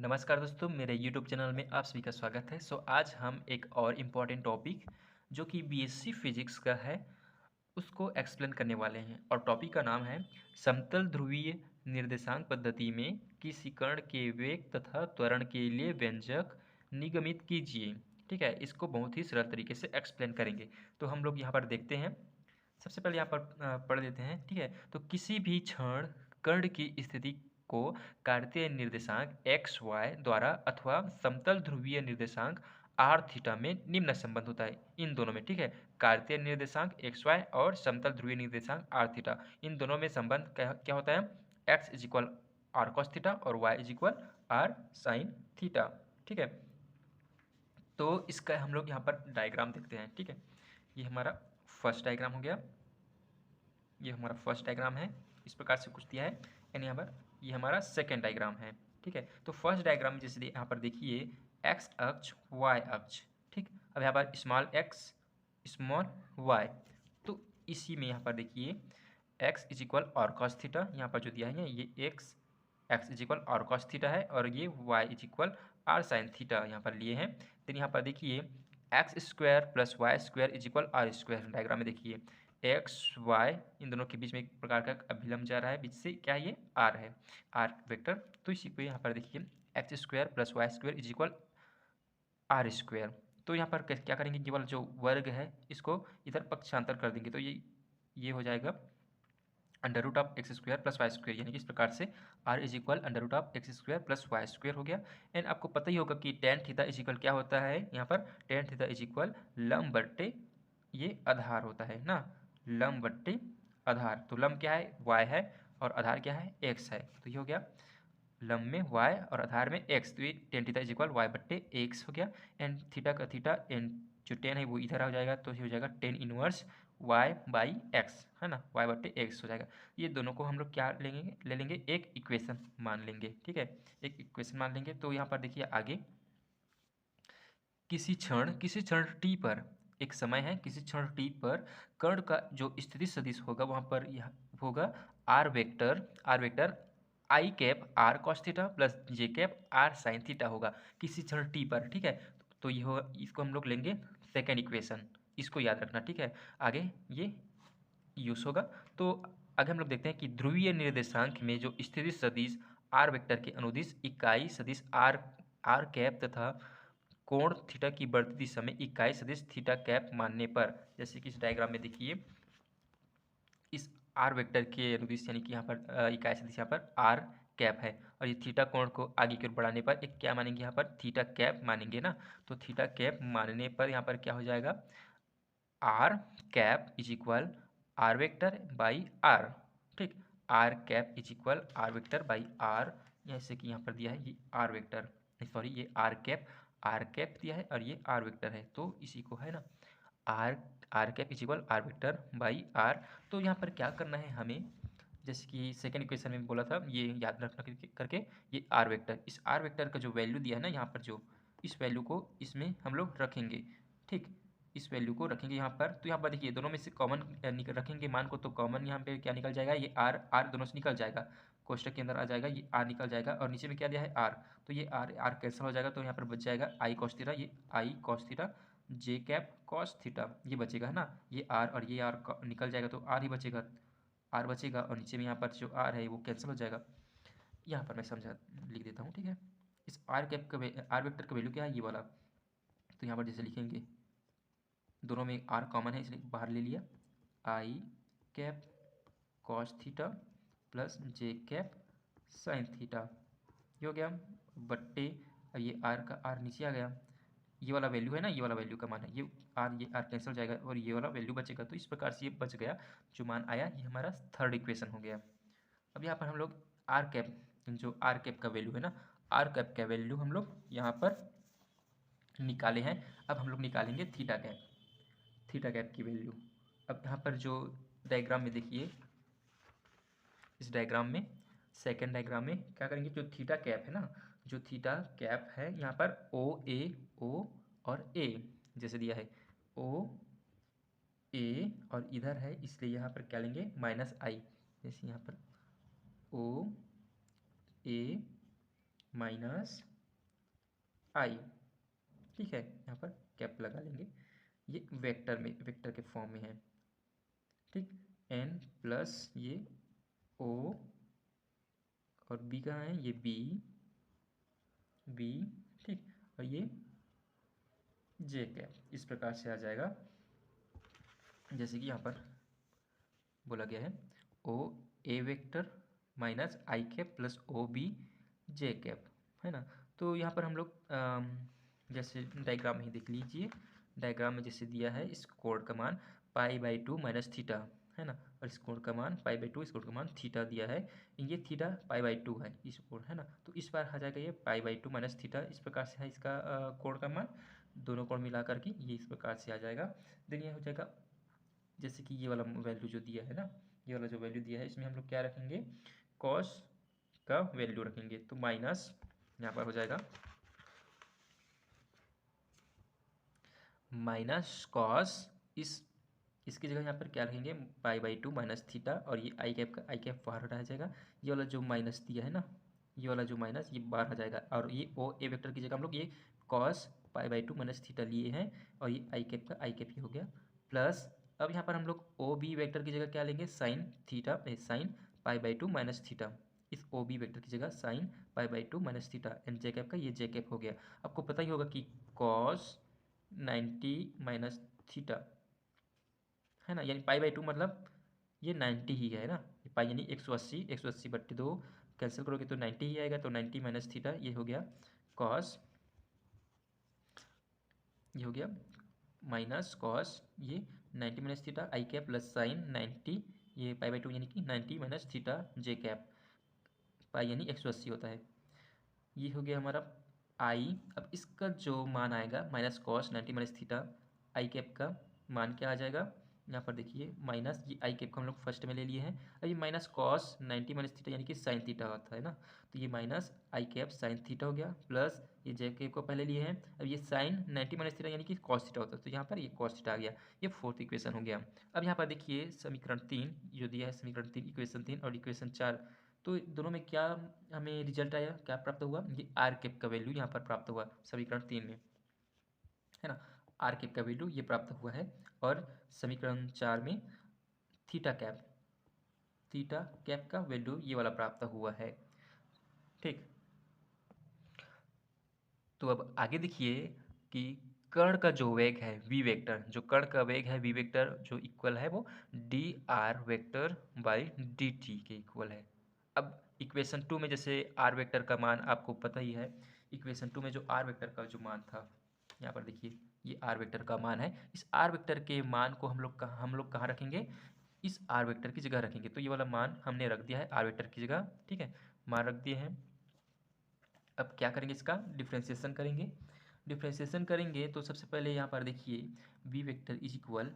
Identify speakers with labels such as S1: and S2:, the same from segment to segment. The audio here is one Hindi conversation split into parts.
S1: नमस्कार दोस्तों, मेरे यूट्यूब चैनल में आप सभी का स्वागत है। आज हम एक और इम्पॉर्टेंट टॉपिक जो कि बीएससी फिजिक्स का है उसको एक्सप्लेन करने वाले हैं और टॉपिक का नाम है समतल ध्रुवीय निर्देशांक पद्धति में किसी कण के वेग तथा त्वरण के लिए व्यंजक निगमित कीजिए। ठीक है, इसको बहुत ही सरल तरीके से एक्सप्लेन करेंगे। तो हम लोग यहाँ पर देखते हैं। सबसे पहले यहाँ पर पढ़ लेते हैं। ठीक है, तो किसी भी क्षण कण की स्थिति को कार्तीय निर्देशांक एक्स वाई द्वारा अथवा समतल ध्रुवीय निर्देशांक आर थीटा में निम्न संबंध होता है इन दोनों में। ठीक है, कार्तीय निर्देशांक एक्स वाई और समतल ध्रुवीय निर्देशांक आर थीटा, इन दोनों में संबंध क्या होता है? X is equal r cos theta और y is equal r sine theta. ठीक है, तो इसका हम लोग यहाँ पर डायग्राम देखते हैं। ठीक है, ये हमारा फर्स्ट डायग्राम हो गया। ये हमारा फर्स्ट डायग्राम है, इस प्रकार से कुछ दिया है। एंड यहाँ पर ये हमारा सेकेंड डायग्राम है। ठीक है, तो फर्स्ट डायग्राम में जैसे यहाँ पर देखिए एक्स अक्ष वाई अक्ष। ठीक, अब यहाँ पर स्मॉल एक्स स्मॉल वाई, तो इसी में यहाँ पर देखिए x is equal r cos theta, यहाँ पर जो दिया है ये x is equal r cos theta है और ये y is equal r sine theta यहाँ पर लिए हैं। देन यहाँ पर देखिए x square plus y square is equal r square. Diagram में देखिए एक्स वाई इन दोनों के बीच में एक प्रकार का अभिलंब जा रहा है, बीच से क्या ये आर है, आर वेक्टर। तो इसी को यहाँ पर देखिए x square plus y square is equal r square. तो यहाँ पर क्या करेंगे, केवल जो वर्ग है इसको इधर पक्षांतर कर देंगे, तो ये हो जाएगा under root of x square plus y square, यानी कि इस प्रकार से r is equal under root of x square plus y square हो गया। एंड आपको पता ही होगा कि टेन थीटा इज इक्वल क्या होता है, यहाँ पर टेन थीटा इज इक्वल लंब बट्टे ये आधार होता है ना, लंब बट्टे आधार। तो लंब क्या है, वाई है, और आधार क्या है, एक्स है। तो ये हो गया लंब में वाई और आधार में एक्स, तो ये tan theta is equal y बट्टे एक्स हो गया। एंड थीटा का थीटा एंड जो टेन है वो इधर आ जाएगा, तो ये हो जाएगा tan inverse y by x, है ना, वाई बट्टे एक्स हो जाएगा। ये दोनों को हम लोग क्या लेंगे, ले लेंगे एक इक्वेशन मान लेंगे। ठीक है, एक इक्वेशन मान लेंगे। तो यहाँ पर देखिए आगे किसी क्षण टी पर, एक समय है, किसी क्षण टी पर कण का जो स्थिति सदिश होगा वहाँ पर यह होगा r vector i cap r cos theta plus j cap r sine theta होगा किसी क्षण टी पर। ठीक है, तो ये होगा, इसको हम लोग लेंगे सेकेंड इक्वेशन, इसको याद रखना। ठीक है, आगे ये यूज होगा। तो आगे हम लोग देखते हैं कि ध्रुवीय निर्देशांक में जो स्थिति सदिश आर वेक्टर के अनुदिश इकाई सदिश आर आर कैप तथा कोण थीटा की बढ़ती दिशा में इकाई सदिश थीटा कैप मानने पर, जैसे कि इस डायग्राम में देखिए इस आर वेक्टर के अनुदिश यानी कि यहाँ पर इकाई सदिश यहाँ पर आर कैप है, और ये थीटा कोण को आगे की ओर बढ़ाने पर एक क्या मानेंगे, यहाँ पर थीटा कैप मानेंगे ना। तो थीटा कैप मानने पर यहाँ पर क्या हो जाएगा, r cap is equal r vector by r. ठीक, r cap is equal r vector by r, जैसे कि यहाँ पर दिया है ये आर वेक्टर, सॉरी ये आर कैप दिया है और ये आर वेक्टर है, तो इसी को है ना r r cap is equal r vector by r. तो यहाँ पर क्या करना है हमें, जैसे कि सेकेंड इक्वेशन में बोला था ये याद रखना करके ये आर वेक्टर, इस आर वेक्टर का जो वैल्यू दिया है ना यहाँ पर, जो इस वैल्यू को इसमें हम लोग रखेंगे। ठीक, इस वैल्यू को रखेंगे यहाँ पर। तो यहाँ पर देखिए दोनों में से कॉमन रखेंगे मान को, तो कॉमन यहाँ पे क्या निकल जाएगा, ये आर आर दोनों से निकल जाएगा, कोष्टक के अंदर आ जाएगा, ये आर निकल जाएगा और नीचे में क्या दिया है आर, तो ये आर आर कैंसिल हो जाएगा, तो यहाँ पर बच जाएगा आई कॉस थीटा, ये आई कॉस थीटा जे कैप कॉस थीटा, ये बचेगा है ना, ये आर और ये आर निकल जाएगा, तो आर ही बचेगा, आर बचेगा और नीचे में यहाँ पर जो आर है वो कैंसिल हो जाएगा। यहाँ पर मैं समझा लिख देता हूँ। ठीक है, इस आर कैप का आर वेक्टर का वैल्यू क्या है, ये वाला। तो यहाँ पर जैसे लिखेंगे, दोनों में आर कॉमन है इसलिए बाहर ले लिया, आई cap cos theta plus j cap sine theta, ये हो गया बट्टे, अब ये आर का आर नीचे आ गया, ये वाला वैल्यू है ना, ये वाला वैल्यू का मान है, ये आर कैंसिल हो जाएगा और ये वाला वैल्यू बचेगा। तो इस प्रकार से ये बच गया, जो मान आया ये हमारा थर्ड इक्वेशन हो गया। अब यहाँ पर हम लोग आर कैप, जो आर कैप का वैल्यू है ना, आर कैप का वैल्यू हम लोग यहाँ पर निकाले हैं। अब हम लोग निकालेंगे थीटा कैप की वैल्यू। अब यहाँ पर जो डायग्राम में देखिए, इस डायग्राम में सेकेंड डायग्राम में क्या करेंगे, जो थीटा कैप है ना, जो थीटा कैप है यहाँ पर ओ और ए जैसे दिया है ओ ए और इधर है, इसलिए यहाँ पर क्या लेंगे माइनस आई, जैसे यहाँ पर ओ ए माइनस आई, ठीक है, यहाँ पर कैप लगा लेंगे, ये वेक्टर में, वेक्टर के फॉर्म में है, ठीक। एन प्लस ये ओ, और बी कहाँ है, ये बी, बी, ठीक, और ये जे कैप, इस प्रकार से आ जाएगा। जैसे कि यहाँ पर बोला गया है O A vector minus i cap plus O B j cap, है ना। तो यहाँ पर हम लोग जैसे डायग्राम में ही देख लीजिए, डायग्राम में जैसे दिया है इस कोण का मान π/2 माइनस थीटा, है ना, और इस कोण का मान π/2, इस कोण का मान थीटा दिया है, ये थीटा π/2 है इस कोण, है ना, तो इस बार आ जाएगा ये π/2 माइनस थीटा, इस प्रकार से है इसका कोण का मान, दोनों कोण मिला करके ये इस प्रकार से आ जाएगा। देन ये हो जाएगा, जैसे कि ये वाला वैल्यू जो दिया है ना, ये वाला जो वैल्यू दिया है इसमें हम लोग क्या रखेंगे, कॉस का वैल्यू रखेंगे, तो माइनस यहाँ पर हो जाएगा माइनस कॉस, इसकी जगह यहाँ पर क्या रखेंगे π/2 माइनस थीटा, और ये आई कैप का आई कैप बाहर रह जाएगा, ये वाला जो माइनस दिया है ना, ये वाला जो माइनस ये बाहर आ जाएगा, और ये ओ ए वेक्टर की जगह हम लोग ये कॉस π/2 माइनस थीटा लिए हैं, और ये आई कैप का आई कैप ही हो गया, प्लस अब यहाँ पर हम लोग ओ बी वेक्टर की जगह क्या लेंगे, sine theta, sine π/2 minus theta, इस ओ बी वेक्टर की जगह sine π/2 minus theta, and j cap का ये जे कैप हो गया। आपको पता ही होगा कि कॉस 90 माइनस थीटा, है ना, यानी π/2 मतलब ये 90 ही है ना, पाई यानी 180, 180/2 कैंसिल करोगे तो 90 ही आएगा, तो 90 माइनस थीटा ये हो गया कॉस, ये हो गया माइनस कॉस ये 90 माइनस थीटा आई कैप प्लस साइन 90, ये π/2 यानी कि 90 माइनस थीटा जे कैप, पाई यानी 180 होता है, ये हो गया हमारा आई। अब इसका जो मान आएगा माइनस कॉस 90 माइनस थीटा आई कैप का मान क्या आ जाएगा, यहाँ पर देखिए माइनस ये आई कैप को हम लोग फर्स्ट में ले लिए हैं, अब ये माइनस कॉस 90 माइनस थीटा यानी कि साइन थीटा होता है ना, तो ये minus i cap sine theta हो गया, प्लस ये जे कैप को पहले लिए हैं, अब ये साइन 90 माइनस थीटा यानी कि कॉस थीटा होता है, तो यहाँ पर ये कॉस थीटा आ गया, ये फोर्थ इक्वेशन हो गया। अब यहाँ पर देखिए समीकरण 3 जो दिया है, समीकरण 3 इक्वेशन 3 और इक्वेशन 4, तो दोनों में क्या हमें रिजल्ट आया, क्या प्राप्त हुआ, ये आर कैप का वैल्यू यहाँ पर प्राप्त हुआ समीकरण 3 में, है ना, आर कैप का वैल्यू ये प्राप्त हुआ है, और समीकरण 4 में थीटा कैप, थीटा कैप का वैल्यू ये वाला प्राप्त हुआ है, ठीक। तो अब आगे देखिए कि कण का जो वेग है वी वेक्टर, जो कण का वेग है वी वेक्टर जो इक्वल है वो D R vector by D T के इक्वल है। अब इक्वेशन 2 में जैसे आर वेक्टर का मान आपको पता ही है, इक्वेशन 2 में जो आर वेक्टर का जो मान था, यहाँ पर देखिए ये आर वेक्टर का मान है, इस आर वेक्टर के मान को हम लोग कहाँ रखेंगे, इस आर वेक्टर की जगह रखेंगे, तो ये वाला मान हमने रख दिया है आर वेक्टर की जगह, ठीक है, मान रख दिए हैं। अब क्या करेंगे, इसका डिफ्रेंशिएशन करेंगे, डिफ्रेंशिएशन करेंगे तो सबसे पहले यहाँ पर देखिए वी वेक्टर इज इक्वल,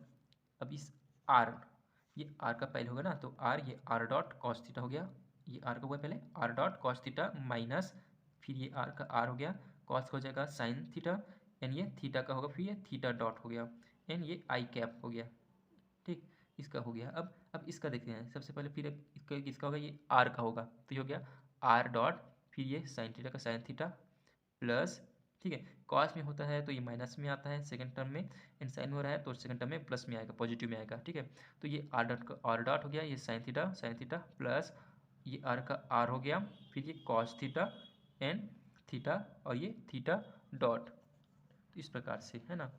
S1: अब इस आर, ये आर का पहले होगा ना, तो आर, ये आर डॉट कॉस थीटा हो गया, ये आर का हुआ पहले R dot cos theta minus, फिर ये आर का आर हो गया, कॉस का हो जाएगा साइन थीटा, एंड ये थीटा का होगा, फिर ये थीटा डॉट हो गया, एंड ये आई कैप हो गया, ठीक, इसका हो गया। अब इसका देखते हैं सबसे पहले, फिर इसका किसका होगा, ये आर का होगा, तो ये हो गया आर डॉट, फिर ये साइन थीटा का साइन थीटा प्लस, ठीक है, कॉस में होता है तो ये माइनस में आता है सेकंड टर्म में, एंड साइन हो रहा है तो सेकंड टर्म में प्लस में आएगा, पॉजिटिव में आएगा, ठीक है, तो ये आर डॉट हो गया, ये साइन थीटा प्लस ये आर का आर हो गया, फिर ये कॉस थीटा एंड थीटा, और ये थीटा डॉट, तो इस प्रकार से, है ना,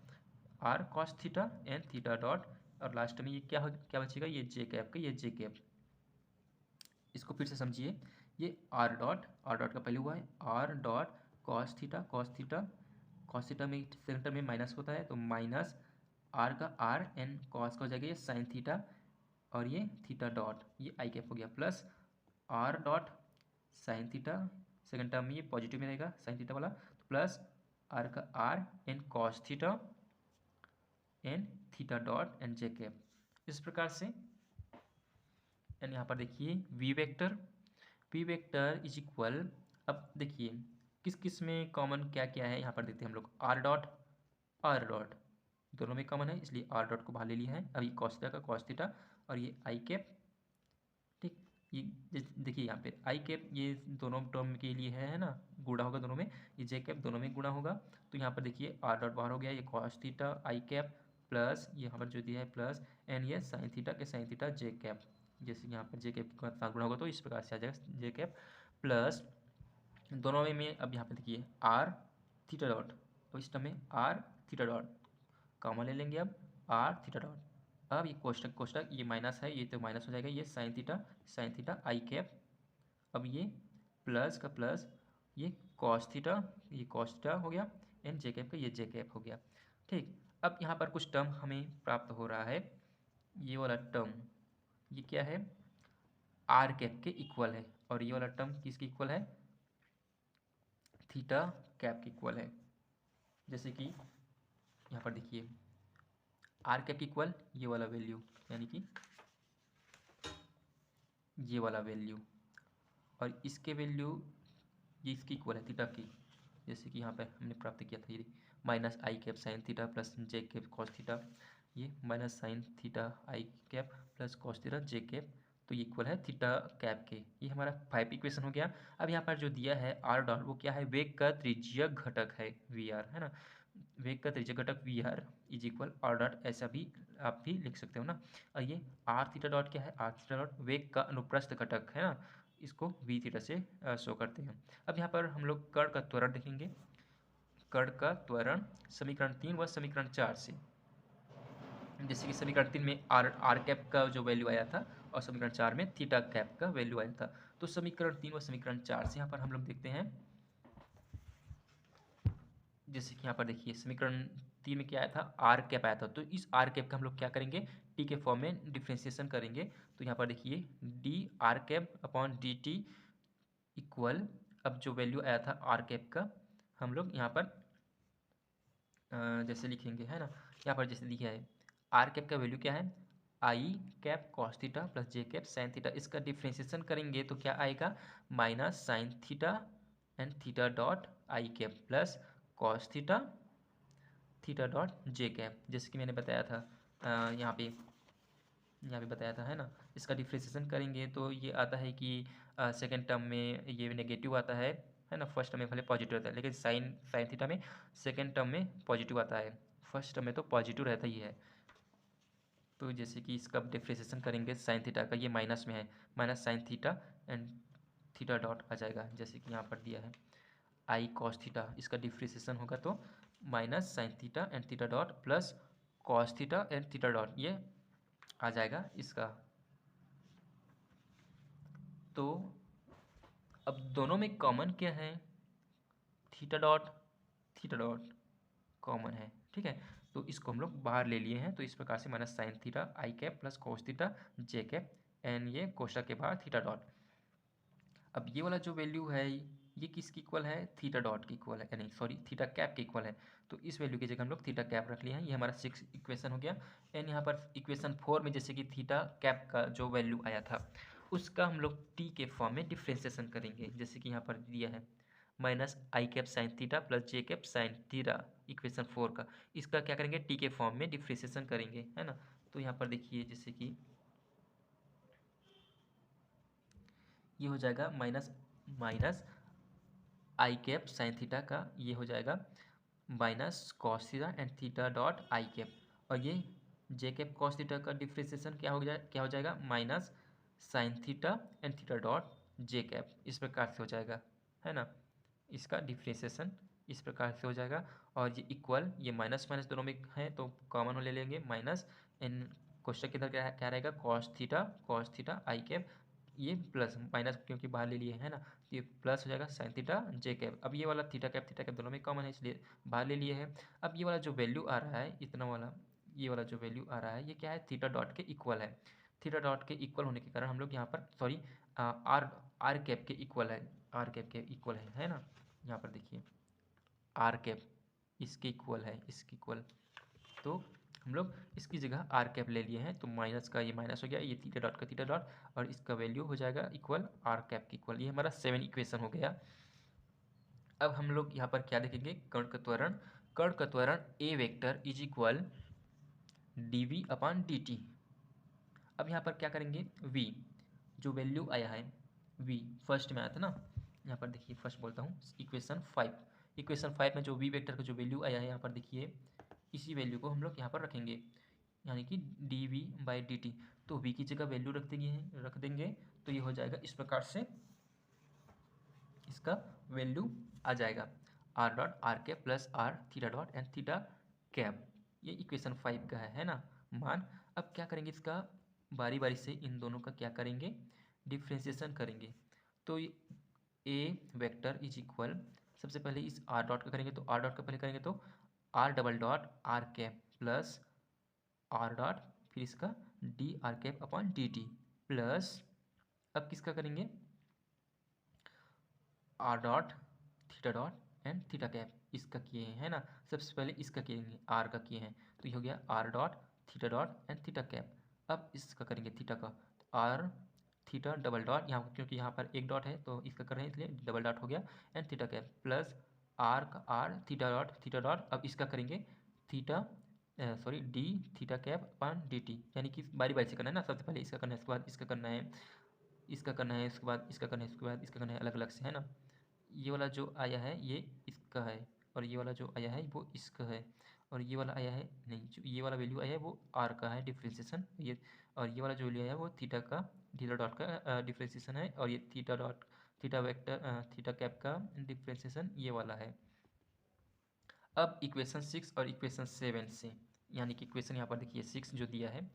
S1: r cos theta and theta dot, और लास्ट में ये क्या बचेगा, ये जे कैप का, ये जे कैप, इसको फिर से समझिए, ये आर डॉट का पहले हुआ है R dot cos theta, cos theta में सेंटर में माइनस होता है, तो माइनस आर का आर एंड कॉस का हो जाएगा ये साइन थीटा, और ये थीटा डॉट, ये आई कैप हो गया, plus r dot sine theta, second term में ये पॉजिटिव में रहेगा साइन थीटा वाला, तो प्लस आर का r and cos theta and theta dot and j cap, इस प्रकार से। एंड यहाँ पर देखिए वी वेक्टर इज इक्वल, अब देखिए किस किस में कॉमन क्या क्या है, यहाँ पर देखते हैं हम लोग आर डॉट दोनों में कॉमन है, इसलिए आर डॉट को बाहर ले लिया है, अब ये कॉस थीटा का कॉस थीटा, और ये आई कैप, ठीक, ये देखिए यहाँ पे आई कैप ये दोनों टर्म के लिए है ना, गुणा होगा दोनों में, ये जे कैप दोनों में गुणा होगा। तो यहाँ पर देखिए आर डॉट बाहर हो गया, ये कॉस थीटा आई कैप प्लस ये यहाँ पर जो दिया है प्लस एंड ये साइन थीटा के साइन थीटा जे कैप, जैसे यहाँ पर जे कैप के साथ गुणा होगा तो इस प्रकार से आ जाएगा जे कैप प्लस दोनों में अब यहाँ पे देखिए आर थीटा डॉट, तो इस टर्म में आर थीटा डॉट कॉमन ले लेंगे, अब आर थीटा डॉट, अब ये कोष्टक कोष्टक ये माइनस है, ये तो माइनस हो जाएगा, ये साइन थीटा आई कैप, अब ये प्लस का प्लस ये कॉस थीटा, ये कॉस थीटा हो गया एंड जे कैप का ये जे कैप हो गया। ठीक, अब यहाँ पर कुछ टर्म हमें प्राप्त हो रहा है, ये वाला टर्म ये क्या है, आर कैप के इक्वल है, और ये वाला टर्म किसके इक्वल है, थीटा कैप के इक्वल है। जैसे कि यहाँ पर देखिए आर कैप इक्वल ये वाला वैल्यू, यानी कि ये वाला वैल्यू, और इसके वैल्यू ये इसकी इक्वल है थीटा की, जैसे कि यहाँ पर हमने प्राप्त किया था ये minus i cap sine theta plus j cap cos theta, ये माइनस साइन थीटा आई कैप प्लस कॉस थीटा जे कैप, तो ये इक्वल है थीटा कैप के। ये हमारा 5 इक्वेशन हो गया। अब यहाँ पर जो दिया है आर डॉट वो क्या है, वेग का त्रिज्यक घटक है वी आर, है ना, वेग का त्रिज्यक घटक v r is equal r dot, ऐसा भी आप भी लिख सकते हो ना। और ये आर थीटा डॉट क्या है, आर थीटा डॉट वेग का अनुप्रस्थ घटक है ना, इसको वी थीटा से शो करते हैं। अब यहाँ पर हम लोग कण का त्वरण देखेंगे, कण का त्वरण समीकरण 3 व समीकरण 4 से, जैसे कि समीकरण 3 में आर कैप का जो वैल्यू आया था और समीकरण 4 में थीटा कैप का वैल्यू आया था। तो समीकरण 3 व समीकरण 4 से यहाँ पर हम लोग देखते हैं, जैसे कि यहाँ पर देखिए समीकरण 3 में क्या आया था, आर कैप आया था, तो इस आर कैप का हम लोग क्या करेंगे, टी के फॉर्म में डिफ्रेंसिएशन करेंगे। तो यहाँ पर देखिए D r cap upon d T equal, अब जो वैल्यू आया था आर कैप का हम लोग यहाँ पर जैसे लिखेंगे, है ना, यहाँ पर जैसे दिया है आर कैप का वैल्यू क्या है, आई cap cos theta plus j cap sine theta, इसका डिफ्रेंसिएशन करेंगे तो क्या आएगा, minus sine theta and theta dot I cap plus cos theta theta dot J cap, जैसे कि मैंने बताया था यहाँ पे बताया था, है ना। इसका डिफ्रेंसिएशन करेंगे तो ये आता है कि सेकेंड टर्म में ये नेगेटिव आता है ना, फर्स्ट टर्म में भले पॉजिटिव रहता है, लेकिन साइन साइन थीटा में सेकेंड टर्म में पॉजिटिव आता है, फर्स्ट टर्म में तो पॉजिटिव रहता ही है। तो जैसे कि इसका डिफ्रेंसिएशन करेंगे साइन थीटा का, ये माइनस में है, minus sine theta and theta dot आ जाएगा, जैसे कि यहाँ पर दिया है आई कॉस थीटा, इसका डिफ्रेंसिएशन होगा तो minus sine theta and theta dot plus cos theta and theta dot, ये आ जाएगा इसका। तो अब दोनों में कॉमन क्या है, थीटा डॉट कॉमन है, ठीक है, तो इसको हम लोग बाहर ले लिए हैं, तो इस प्रकार से minus sine theta I cap plus cos theta J cap and ये कोष्टक के बाहर थीटा डॉट। अब ये वाला जो वैल्यू है ये किसकी इक्वल है, थीटा डॉट की इक्वल है, नहीं सॉरी थीटा कैप की इक्वल है, तो इस वैल्यू की जगह हम लोग थीटा कैप रख लिए हैं। ये हमारा 6 इक्वेशन हो गया। एंड यहाँ पर इक्वेशन 4 में जैसे कि थीटा कैप का जो वैल्यू आया था उसका हम लोग टी के फॉर्म में डिफ्रेंसिएशन करेंगे, जैसे कि यहाँ पर दिया है minus i cap sine theta plus j cap sine theta, equation 4 का, इसका क्या करेंगे, टी के फॉर्म में डिफ्रेंसिएशन करेंगे, है ना। तो यहाँ पर देखिए जैसे कि ये हो जाएगा minus minus i cap sine theta का, ये हो जाएगा minus cos theta and theta dot I cap, और ये जे कैप कॉस थीटा का डिफ्रेंसिएशन क्या हो जाएगा, minus sine theta and theta dot J cap, इस प्रकार से हो जाएगा, है ना। इसका डिफ्रेंसिएशन इस प्रकार से हो जाएगा, और ये इक्वल, ये माइनस माइनस दोनों में है तो कॉमन हो ले लेंगे, माइनस एन क्वेश्चन के अंदर क्या रहेगा, कॉस थीटा आई कैप, ये प्लस माइनस क्योंकि बाहर ले लिए है ना, तो ये प्लस हो जाएगा साइन थीटा जे कैप। अब ये वाला थीटा कैप दोनों में कॉमन है इसलिए बाहर ले लिए है। अब ये वाला जो वैल्यू आ रहा है इतना वाला, ये वाला जो वैल्यू आ रहा है ये क्या है, थीटा डॉट के इक्वल है। थीटा डॉट के इक्वल होने के कारण हम लोग यहाँ पर सॉरी आर आर कैप के इक्वल है, आर कैप के इक्वल है ना। यहाँ पर देखिए आर कैप इसके इक्वल है, इसके इक्वल, तो हम लोग इसकी जगह आर कैप ले लिए हैं, तो माइनस का ये माइनस हो गया, ये थीटा डॉट का थीटा डॉट, और इसका वैल्यू हो जाएगा इक्वल आर कैप के इक्वल। ये हमारा 7 इक्वेशन हो गया। अब हम लोग यहाँ पर क्या देखेंगे, कर्ण का त्वरण, कर्ण का त्वरण a vector is equal d v upon d t. अब यहाँ पर क्या करेंगे, v जो वैल्यू आया है v, फर्स्ट में आया था ना, यहाँ पर देखिए फर्स्ट बोलता हूँ इक्वेशन 5 में जो v वेक्टर का जो वैल्यू आया है यहाँ पर देखिए, इसी वैल्यू को हम लोग यहाँ पर रखेंगे, यानी कि dv/dt। तो v की जगह वैल्यू रख देंगे तो ये हो जाएगा इस प्रकार से, इसका वैल्यू आ जाएगा r dot r cap plus r theta dot and theta cap. ये इक्वेशन 5 का है ना मान। अब क्या करेंगे, इसका बारी बारी से इन दोनों का क्या करेंगे, डिफ्रेंशिएशन करेंगे। तो ए वेक्टर इज इक्वल, सबसे पहले इस आर डॉट का करेंगे, तो आर डॉट का पहले करेंगे तो r double dot r cap plus r dot, फिर इसका d r cap upon d t plus, अब किसका करेंगे, r dot theta dot and theta cap, इसका किए हैं है ना। सबसे पहले इसका किएंगे, आर का किए हैं, तो ये हो गया are dot theta dot and theta cap. अब इसका करेंगे थीटा का, तो आर थीटा डबल डॉट, यहाँ क्योंकि यहाँ पर एक डॉट है तो इसका कर रहे हैं इसलिए डबल डॉट हो गया, and theta cap plus r का आर थीटा डॉट। अब इसका करेंगे theta sorry d theta cap upon d t, यानी कि बारी बारी से करना है ना, सबसे पहले इसका करना है, इसके बाद इसका करना है, इसका करना है, इसके बाद इसका करना है, इसके बाद इसका करना है, अलग अलग से है ना। ये वाला जो आया है ये इसका है, और ये वाला जो आया है वो इसका है, और ये वाला आया है नहीं, जो ये वाला वैल्यू आया है वो आर का है डिफ्रेंशिएशन ये, और ये वाला जो वैल्यू आया है वो थीटा डॉट का डिफ्रेंशिएशन है, और ये theta dot theta vector theta cap का डिफ्रेंशिएशन ये वाला है। अब इक्वेशन 6 और इक्वेशन 7 से, यानी कि इक्वेशन यहाँ पर देखिए 6 जो दिया है,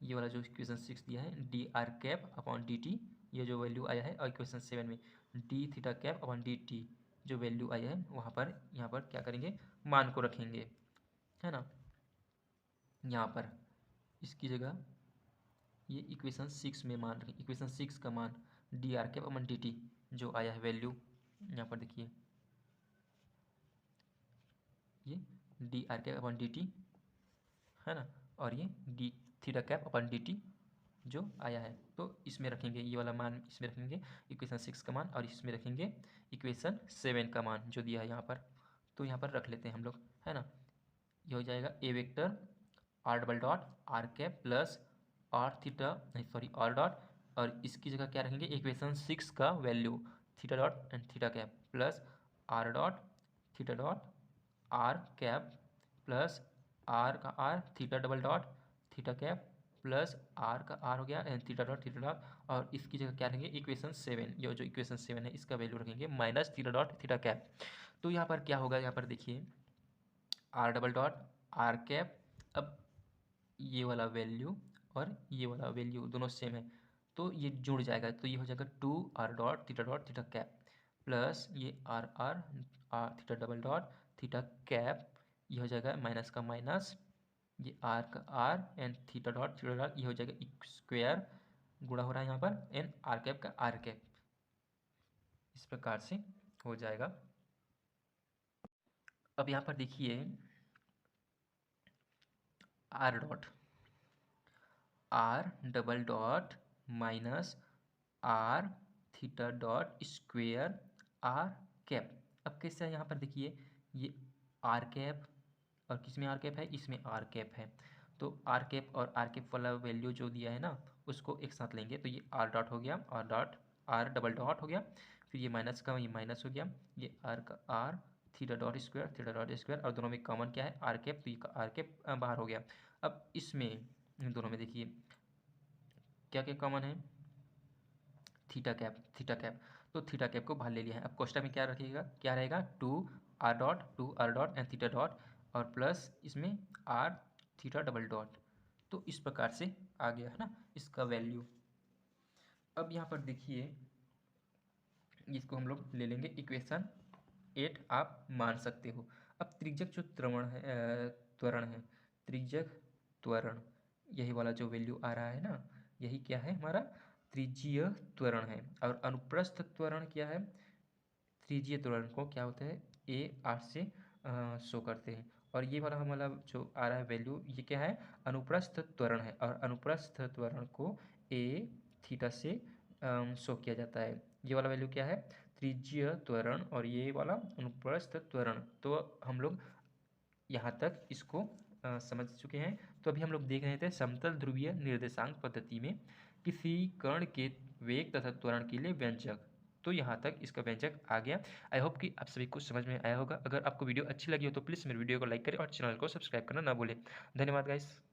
S1: ये वाला जो इक्वेशन 6 दिया है D r cap upon d T, ये जो वैल्यू आया है, और इक्वेशन 7 में D theta cap upon d T जो वैल्यू आया है, वहाँ पर यहाँ पर क्या करेंगे, मान को रखेंगे है ना। यहाँ पर इसकी जगह ये इक्वेशन 6 में मान रखें, इक्वेशन 6 का मान D r cap upon d T जो आया है वैल्यू, यहाँ पर देखिए ये D r cap upon d T है ना, और ये D theta cap upon d T जो आया है, तो इसमें रखेंगे ये वाला मान, इसमें रखेंगे इक्वेशन 6 का मान, और इसमें रखेंगे इक्वेशन 7 का मान जो दिया है यहाँ पर। तो यहाँ पर रख लेते हैं हम लोग है ना। ये हो जाएगा a vector r double dot r cap plus r theta नहीं सॉरी आर डॉट, और इसकी जगह क्या रखेंगे, इक्वेशन 6 का value theta dot and theta cap plus r dot theta dot r cap plus r का r theta double dot theta cap plus r का आर हो गया एंड थीटा डॉट, और इसकी जगह क्या रखेंगे इक्वेशन 7, ये जो इक्वेशन 7 है इसका वैल्यू रखेंगे minus theta dot theta cap. तो यहाँ पर क्या होगा, यहाँ पर देखिए r double dot r cap, अब ये वाला वैल्यू और ये वाला वैल्यू दोनों सेम है तो ये जुड़ जाएगा, तो ये हो जाएगा 2 r dot theta cap plus ये r r r theta double dot theta cap, ये हो जाएगा माइनस का माइनस, ये आर का आर एंड थीटा डॉट ये हो जाएगा स्क्वायर, गुणा हो रहा है यहाँ पर एन आर कैप का आर कैप, इस प्रकार से हो जाएगा। अब यहाँ पर देखिए r dot r double dot minus r theta dot square r cap. अब कैसे है यहाँ पर देखिए, ये आर कैप और किस में आर कैप है, इसमें आर कैप है, तो आर कैप और आर कैप वाला वैल्यू जो दिया है ना उसको एक साथ लेंगे, तो ये आर डॉट हो गया, are dot r double dot हो गया, फिर ये माइनस का ये माइनस हो गया, ये आर का आर थीटा डॉट स्क्वायर, और दोनों में कॉमन क्या है आर कैप, तो ये आर कैप बाहर हो गया। अब इसमें इन दोनों में देखिए क्या क्या कॉमन है, थीटा कैप, तो थीटा कैप को बाहर ले लिया है। अब कोष्टक में क्या रखिएगा, क्या रहेगा, two r dot and theta dot, और प्लस इसमें आर थीटा डबल डॉट, तो इस प्रकार से आ गया है ना इसका वैल्यू। अब यहाँ पर देखिए इसको हम लोग ले लेंगे इक्वेशन 8 आप मान सकते हो। अब त्रिज्यक जो त्वरण है, त्रिज्यक त्वरण, यही वाला जो वैल्यू आ रहा है ना, यही क्या है हमारा त्रिज्यीय त्वरण है, और अनुप्रस्थ त्वरण क्या है, त्रिज्यीय त्वरण को क्या होता है ए आर से शो करते हैं, और ये वाला हमारा जो आ रहा है वैल्यू ये क्या है अनुप्रस्थ त्वरण है, और अनुप्रस्थ त्वरण को ए थीटा से शो किया जाता है। ये वाला वैल्यू क्या है त्रिज्यीय त्वरण, और ये वाला अनुप्रस्थ त्वरण। तो हम लोग यहाँ तक इसको समझ चुके हैं। तो अभी हम लोग देख रहे थे समतल ध्रुवीय निर्देशांक पद्धति में किसी कण के वेग तथा त्वरण के लिए व्यंजक। तो यहाँ तक इसका व्यंजक आ गया। आई होप कि आप सभी को समझ में आया होगा। अगर आपको वीडियो अच्छी लगी हो तो प्लीज़ मेरे वीडियो को लाइक करें और चैनल को सब्सक्राइब करना ना भूलें। धन्यवाद गाइस।